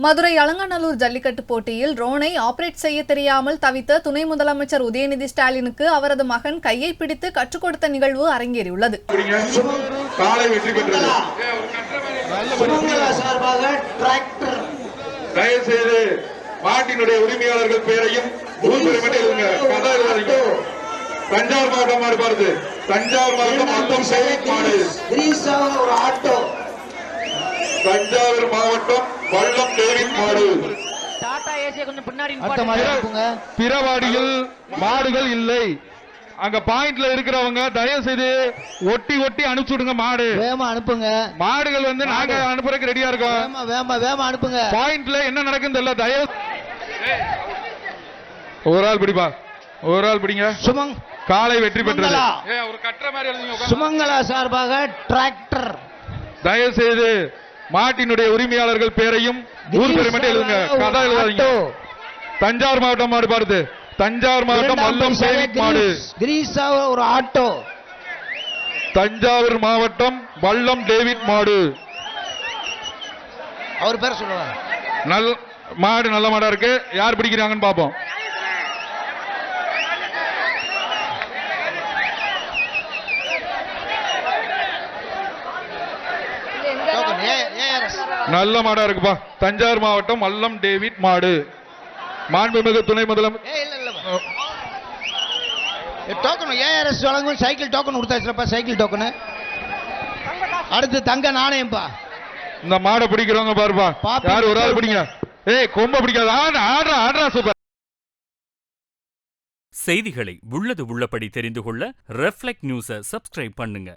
மதுரை அலங்காநல்லூர் ஜல்லிக்கட்டு போட்டியில் ட்ரோனை ஆபரேட் செய்ய தெரியாமல் தவித்த துணை முதலமைச்சர் உதயநிதி ஸ்டாலினுக்கு அவரது மகன் கையை பிடித்து கற்றுக் கொடுத்த நிகழ்வு அரங்கேறியுள்ளது. மாட்டினுடைய உரிமையாளர்கள் பேரையும் தஞ்சாவூர் மாவட்டம் மாடு பாருது. தஞ்சாவூர் தஞ்சாவூர் மாவட்டம் வல்லம் டேவிட் மாடு. பிறவாடியில் மாடுகள் இல்லை. அங்க பாயிண்ட்ல இருக்கிறவங்க தயவு செய்து ஒட்டி ஒட்டி அனுப்பிச்சுடுங்க. மாடு வேமா அனுப்புங்க. மாடுகள் வந்து நாங்க அனுப்புறதுக்கு ரெடியா இருக்கோம். வேமா அனுப்புங்க. பாயிண்ட்ல என்ன நடக்குன்னு தெரியல. தயவு ஒரு ஆள் பிடிப்பா, ஒரு ஆள் பிடிங்க. சுமங் காலை வெற்றி பெற்றது. சுமங்கலா சார்பாக டிராக்டர். தயவு செய்து மாட்டினுடைய உரிமையாளர்கள் பேரையும் ஊர் பேரை மட்டும் எழுதுங்க. கதை எழுதாதீங்க. தஞ்சாவூர் மாவட்டம் மாடு பாருது. தஞ்சாவூர் மாவட்டம் வல்லம் டேவிட் மாடு. ஒரு ஆட்டோ. தஞ்சாவூர் மாவட்டம் வல்லம் டேவிட் மாடு. அவர் பேர் சொல்லுவாங்க. நல்ல மாடு, நல்ல மாடா இருக்கு. யார் பிடிக்கிறாங்கன்னு பாப்போம். நல்ல மாடா இருக்குப்பா. தஞ்சாவூர் மாவட்டம் வல்லம் டேவிட் மாடு. மாண்புமிகு துணை முதலமைச்சர் ஏஆர்எஸ் வழங்கும் சைக்கிள் டோக்கன் கொடுத்தாச்சுப்பா. Cycle token. அடுத்து தங்க நாணயம்பா. இந்த மாடை பிடிக்கிறவங்க பாருப்பா. யார் ஒரு ஆள் பிடிங்க. கொம்ப பிடிக்காது. ஆடுறா சூப்பர். செய்திகளை உள்ளது உள்ளபடி தெரிந்து கொள்ள ரெஃப்ளெக்ட் நியூஸை சப்ஸ்கிரைப் பண்ணுங்க.